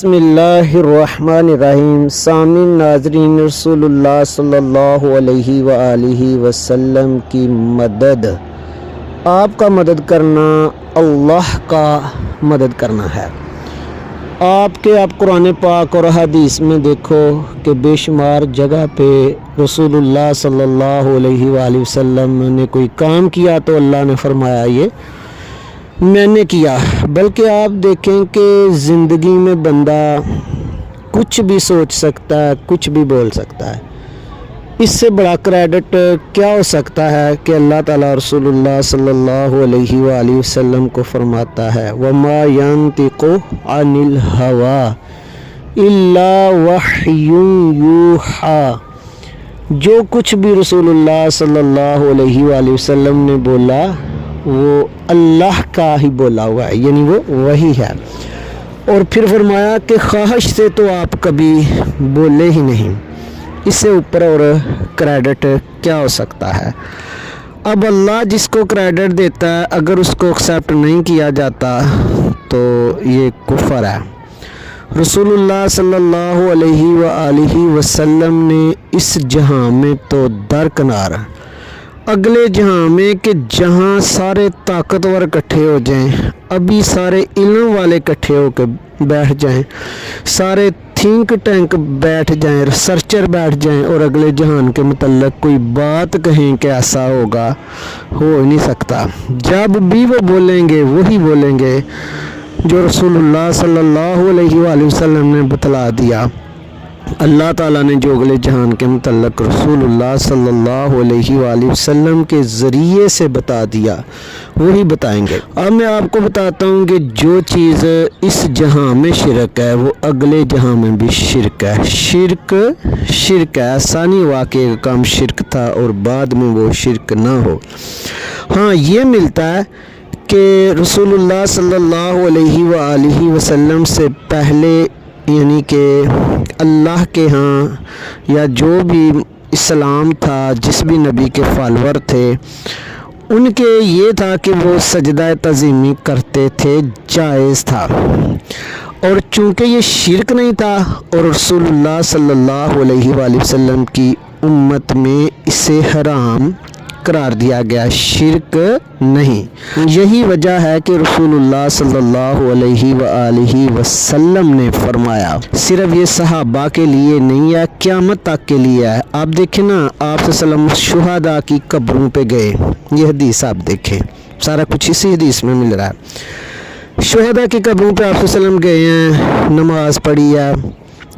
بسم اللہ الرحمن الرحیم۔ سامعین ناظرین، رسول اللہ صلی اللہ علیہ وآلہ وسلم کی مدد، آپ کا مدد کرنا اللہ کا مدد کرنا ہے۔ آپ قرآن پاک اور حدیث میں دیکھو کہ بے شمار جگہ پہ رسول اللہ صلی اللہ علیہ وآلہ وسلم نے کوئی کام کیا تو اللہ نے فرمایا یہ میں نے کیا۔ بلکہ آپ دیکھیں کہ زندگی میں بندہ کچھ بھی سوچ سکتا ہے، کچھ بھی بول سکتا ہے۔ اس سے بڑا کریڈٹ کیا ہو سکتا ہے کہ اللہ تعالیٰ رسول اللہ صلی اللہ علیہ وآلہ وسلم کو فرماتا ہے وَمَا يَنطِقُ عَنِ الْهَوَىٰ إِلَّا وَحْيٌ يُوحَىٰ۔ جو کچھ بھی رسول اللہ صلی اللہ علیہ وآلہ وسلم نے بولا وہ اللہ کا ہی بولا ہوا ہے، یعنی وہ وہی ہے۔ اور پھر فرمایا کہ خواہش سے تو آپ کبھی بولے ہی نہیں۔ اس سے اوپر اور کریڈٹ کیا ہو سکتا ہے؟ اب اللہ جس کو کریڈٹ دیتا ہے اگر اس کو ایکسیپٹ نہیں کیا جاتا تو یہ کفر ہے۔ رسول اللہ صلی اللہ علیہ وآلہ وسلم نے اس جہاں میں تو درکنار اگلے جہاں میں کہ جہاں سارے طاقتور اکٹھے ہو جائیں، ابھی سارے علم والے اکٹھے ہو کے بیٹھ جائیں، سارے تھنک ٹینک بیٹھ جائیں، ریسرچر بیٹھ جائیں اور اگلے جہان کے متعلق کوئی بات کہیں کہ ایسا ہوگا، ہو نہیں سکتا۔ جب بھی وہ بولیں گے وہی بولیں گے جو رسول اللہ صلی اللہ علیہ وآلہ وسلم نے بتلا دیا۔ اللہ تعالیٰ نے جو اگلے جہان کے متعلق رسول اللہ صلی اللہ علیہ وآلہ وسلم کے ذریعے سے بتا دیا وہی بتائیں گے۔ اب میں آپ کو بتاتا ہوں کہ جو چیز اس جہاں میں شرک ہے وہ اگلے جہاں میں بھی شرک ہے۔ شرک ہے، ثانی واقعے کا کام شرک تھا اور بعد میں وہ شرک نہ ہو۔ ہاں یہ ملتا ہے کہ رسول اللہ صلی اللہ علیہ وآلہ وسلم سے پہلے یعنی کہ اللہ کے ہاں یا جو بھی اسلام تھا، جس بھی نبی کے فالور تھے ان کے یہ تھا کہ وہ سجدہ تعظیمی کرتے تھے، جائز تھا۔ اور چونکہ یہ شرک نہیں تھا اور رسول اللہ صلی اللہ علیہ وآلہ وسلم کی امت میں اسے حرام قرار دیا گیا، شرک نہیں۔ یہی وجہ ہے کہ رسول اللہ صلی اللہ علیہ وآلہ وسلم نے فرمایا صرف یہ صحابہ کے لیے نہیں ہے، قیامت تک کے لیے ہے۔ آپ دیکھیں نا، آپ صلی اللہ علیہ وسلم شہداء کی قبروں پہ گئے، یہ حدیث آپ دیکھیں، سارا کچھ اسی حدیث میں مل رہا ہے۔ شہداء کی قبروں پہ آپ صلی اللہ علیہ وسلم گئے ہیں، نماز پڑھی ہے،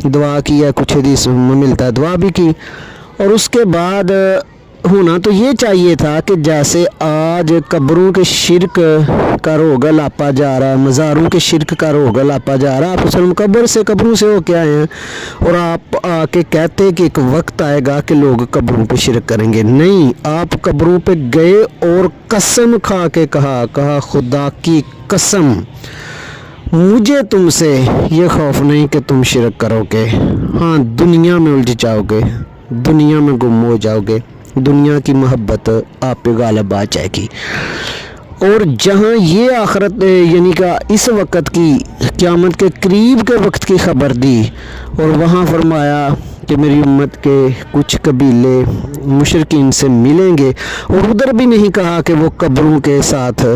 دعا کی ہے، کچھ حدیث میں ملتا ہے دعا بھی کی، اور اس کے بعد ہونا تو یہ چاہیے تھا کہ جیسے آج قبروں کے شرک کا روگ لاپا جا رہا ہے، مزاروں کے شرک کا روگ لاپا جا رہا ہے، آپ وسلم قبروں سے ہو کے آئے ہیں اور آپ آ کے کہتے کہ ایک وقت آئے گا کہ لوگ قبروں پہ شرک کریں گے۔ نہیں، آپ قبروں پہ گئے اور قسم کھا کے کہا خدا کی قسم مجھے تم سے یہ خوف نہیں کہ تم شرک کرو گے۔ ہاں دنیا میں الجھ جاؤ گے، دنیا میں گم ہو جاؤ گے، دنیا کی محبت آپ پہ غالب آ جائے گی۔ اور جہاں یہ آخرت یعنی کہ اس وقت کی قیامت کے قریب کے وقت کی خبر دی اور وہاں فرمایا کہ میری امت کے کچھ قبیلے مشرکین سے ملیں گے، اور ادھر بھی نہیں کہا کہ وہ قبروں کے ساتھ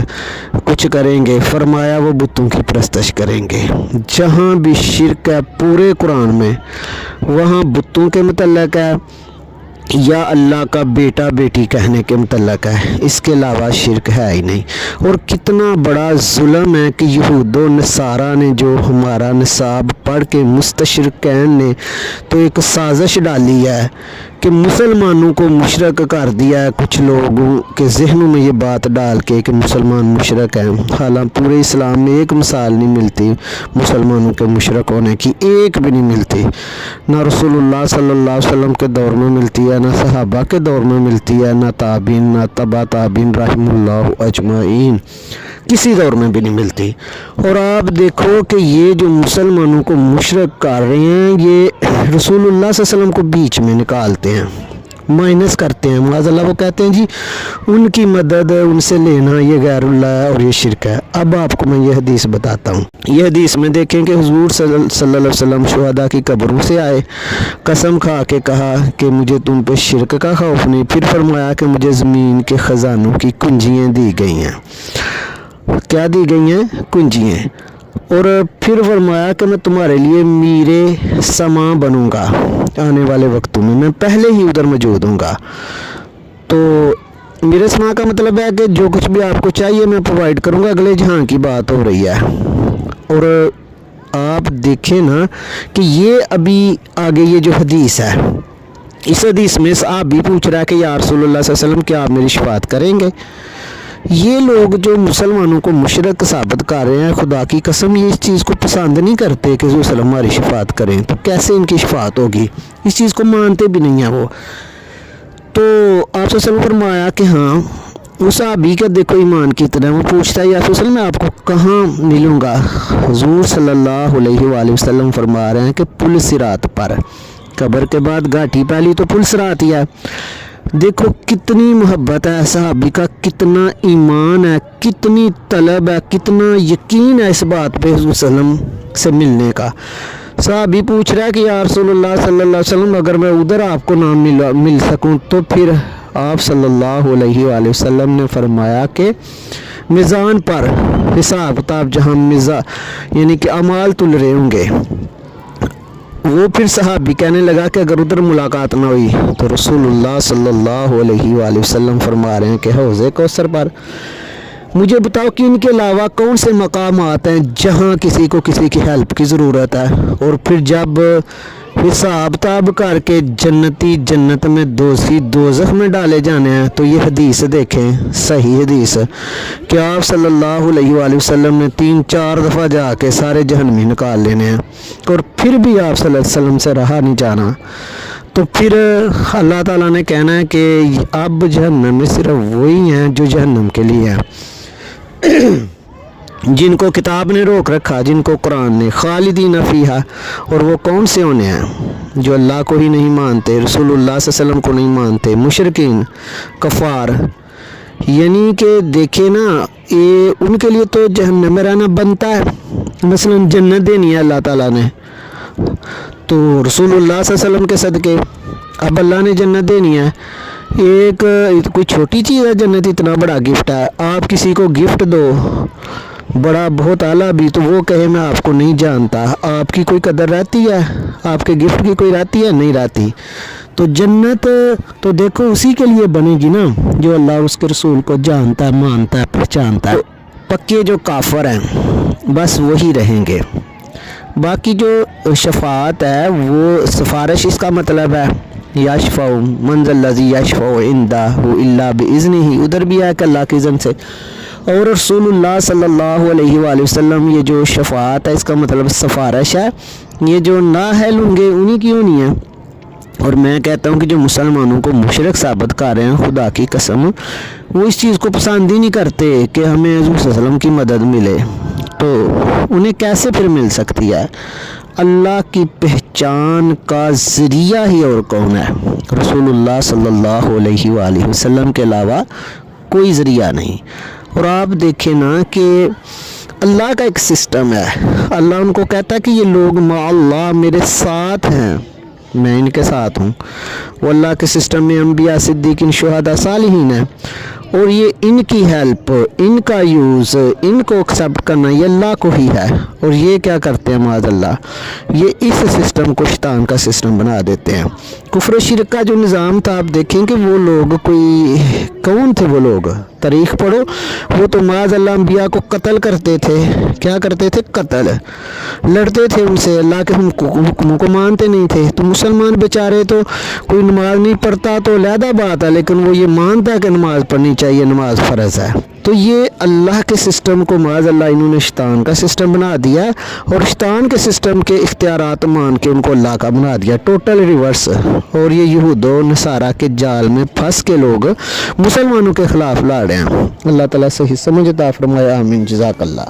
کچھ کریں گے، فرمایا وہ بتوں کی پرستش کریں گے۔ جہاں بھی شرک ہے پورے قرآن میں وہاں بتوں کے متعلق ہے یا اللہ کا بیٹا بیٹی کہنے کے متعلق ہے، اس کے علاوہ شرک ہے ہی نہیں۔ اور کتنا بڑا ظلم ہے کہ یہود و نصارہ نے جو ہمارا نصاب پڑھ کے مستشرقین نے تو ایک سازش ڈالی ہے کہ مسلمانوں کو مشرک کر دیا ہے، کچھ لوگوں کے ذہنوں میں یہ بات ڈال کے کہ مسلمان مشرک ہیں، حالانکہ پورے اسلام میں ایک مثال نہیں ملتی مسلمانوں کے مشرک ہونے کی، ایک بھی نہیں ملتی، نہ رسول اللہ صلی اللہ علیہ وسلم کے دور میں ملتی ہے، نہ صحابہ کے دور میں ملتی ہے، نہ تابعین، نہ تبع تابعین رحم اللہ اجمعین، کسی دور میں بھی نہیں ملتی۔ اور آپ دیکھو کہ یہ جو مسلمانوں کو مشرک کر رہے ہیں یہ رسول اللہ صلی اللہ علیہ وسلم کو بیچ میں نکالتے ہیں، माइनस करते हैं। माज़अल्लाह वो कहते हैं जी उनकी मदद उनसे लेना ये गैरुल्लाह है और ये शिरक है। अब आपको मैं ये हदीस बताता हूँ। ये हदीस में देखें कि हुजूर सल्लल्लाहु अलैहि वसल्लम शुहदा की कब्रों से आए, कसम खा के कहा कि मुझे तुम पे शिरक का खौफ नहीं। फिर फरमाया कि मुझे ज़मीन के ख़जानों की कुंजियाँ दी गई हैं। क्या दी गई हैं? कुंजियाँ। और फिर फरमाया कि मैं तुम्हारे लिए मीरे समा बनूंगा, आने वाले वक्तों में मैं पहले ही उधर मौजूद हूँगा। तो मीरे समा का मतलब है कि जो कुछ भी आपको चाहिए मैं प्रोवाइड करूँगा। अगले जहां की बात हो रही है। और आप देखें ना कि ये अभी आगे ये जो हदीस है, इस हदीस में आप भी पूछ रहा है कि या रसूलुल्लाह सल्लल्लाहु अलैहि वसल्लम क्या आप मेरी शफाअत करेंगे? ये लोग जो मुसलमानों को मुशरक साबित कर रहे हैं, खुदा की कसम ये इस चीज़ को पसंद नहीं करते कि रसूल हमारी शफाअत करें। तो कैसे इनकी शफाअत होगी? इस चीज़ को मानते भी नहीं हैं वो। तो आप सल्लल्लाहु फरमाया कि हाँ उस सहाबी का देखो ईमान कितना है। वो पूछता है या रसूल सल्लल्लाहु मैं आपको कहाँ मिलूँगा? हुजूर सल्लल्लाहु अलैहि वसल्लम फरमा रहे हैं कि पुल सिरात पर, कब्र के बाद घाटी पहली तो पुल सिरात ही है। देखो कितनी मोहब्बत है सहाबी का, कितना ईमान है, कितनी तलब है, कितना यकीन है इस बात पे हुजूर सल्लम से मिलने का। सहाबी पूछ रहा है कि या रसूलुल्लाह सल्लल्लाहु अलैहि वसल्लम अगर मैं उधर आपको ना मिल सकूं तो फिर आप सल्लल्लाहु अलैहि वसल्लम ने फरमाया कि मीज़ान पर हिसाब किताब जहाँ मिज़ा यानी कि अमाल तुल रहे होंगे। वो फिर सहाबी कहने लगा कि अगर उधर मुलाकात ना हुई तो रसूलुल्लाह सल्लल्लाहु अलैहि वसल्लम फरमा रहे हैं कि हौज़े कौसर पर मुझे बताओ कि इनके अलावा कौन से मकाम आते हैं जहाँ किसी को किसी की हेल्प की ज़रूरत है। और फिर जब हिसाब किताब करके जन्नती जन्नत में, दोषी दोज़ख में डाले जाने हैं, तो ये हदीस देखें, सही हदीस कि आप सल्लल्लाहु अलैहि वसल्लम ने 3-4 दफ़ा जाके सारे जहन्नमी निकाल लेने हैं और फिर भी आप सल्लल्लाहु अलैहि वसल्लम से रहा नहीं जाना। तो फिर अल्लाह ताला ने कहना है कि अब जहन्नम में सिर्फ वही हैं जो जहन्नम के लिए हैं, जिनको किताब ने रोक रखा, जिनको कुरान ने, खालिदीन फीहा। और वो कौन से होने हैं? जो अल्लाह को ही नहीं मानते, रसूलुल्लाह सल्लल्लाहु अलैहि वसल्लम को नहीं मानते, मुशरिकीन, कफ़ार। यानी कि देखे ना, ये उनके लिए तो जहन्नम में रहना बनता है। मसलन जन्नत देनी है अल्लाह ताला ने, तो रसूलुल्लाह सल्लल्लाहु अलैहि वसल्लम के सदके अब अल्लाह ने जन्नत देनी है। एक कोई छोटी चीज़ है जन्नत, इतना बड़ा गिफ्ट है। आप किसी को गिफ्ट दो बड़ा बहुत आला भी, तो वो कहे मैं आपको नहीं जानता, आपकी कोई कदर रहती है? आपके गिफ्ट की कोई रहती है? नहीं रहती। तो जन्नत तो देखो उसी के लिए बनेगी ना जो अल्लाह उसके रसूल को जानता है, मानता है, पहचानता है। तो पक्के जो काफर हैं बस वही रहेंगे। बाकी जो शफाअत है वो सिफारिश, इसका मतलब है यशफ़उ मंज़ल्लज़ी यशफ़उ इंदहु इल्ला बिइज़्निही, उधर भी है कि अल्लाह की इज़्न से। और रसूलुल्लाह सल्लल्लाहु अलैहि वसल्लम ये जो शफाअत है इसका मतलब सिफारिश है, ये जो नाअहल होंगे उन्हीं की होनी है। और मैं कहता हूँ कि जो मुसलमानों को मुशरिक साबित कर रहे हैं, खुदा की कसम वो इस चीज़ को पसंद ही नहीं करते कि हमें हुज़ूर सल्लल्लाहु अलैहि वसल्लम की मदद मिले। तो उन्हें कैसे फिर मिल सकती है? अल्लाह की पहचान का ज़रिया ही और कौन है? रसूलुल्लाह सल्लल्लाहु अलैहि वसल्लम के अलावा कोई ज़रिया नहीं। और आप देखें ना कि अल्लाह का एक सिस्टम है। अल्लाह उनको कहता है कि ये लोग माअल्लाह मेरे साथ हैं, मैं इनके साथ हूँ। वो अल्लाह के सिस्टम में अंबिया, सिद्दीकीन, शुहदा, सालिहीन है। और ये इनकी हेल्प, इनका यूज़, इनको एक्सेप्ट करना ये अल्लाह को ही है। और ये क्या करते हैं माज़अल्लाह, ये इस सिस्टम को शैतान का सिस्टम बना देते हैं। कुफ्र शिरक का जो निज़ाम था, आप देखें कि वो लोग कोई कौन थे? वो लोग तारीख़ पढ़ो, वो तो माज़अल्लाह अंबिया को कत्ल करते थे। क्या करते थे? कत्ल, लड़ते थे उनसे, अल्लाह के हुक्मों को मानते नहीं थे। तो मुसलमान बेचारे तो कोई नमाज नहीं पढ़ता तो अलहदा बात है, लेकिन वो ये मानता है कि नमाज़ पढ़नी चाहिए, नमाज फ़र्ज़ है। तो ये अल्लाह के सिस्टम को माज़अल्लाह इन्होंने शैतान का सिस्टम बना दिया और शैतान के सिस्टम के इख्तियारात मान के उनको अल्लाह का बना दिया, टोटल रिवर्स। और ये यहूदो नसारा के जाल में फंस के लोग मुसलमानों के ख़िलाफ़ लड़ रहे हैं। अल्लाह ताला सही समझ अता फरमाए। आमीन। जज़ाकल्लाह।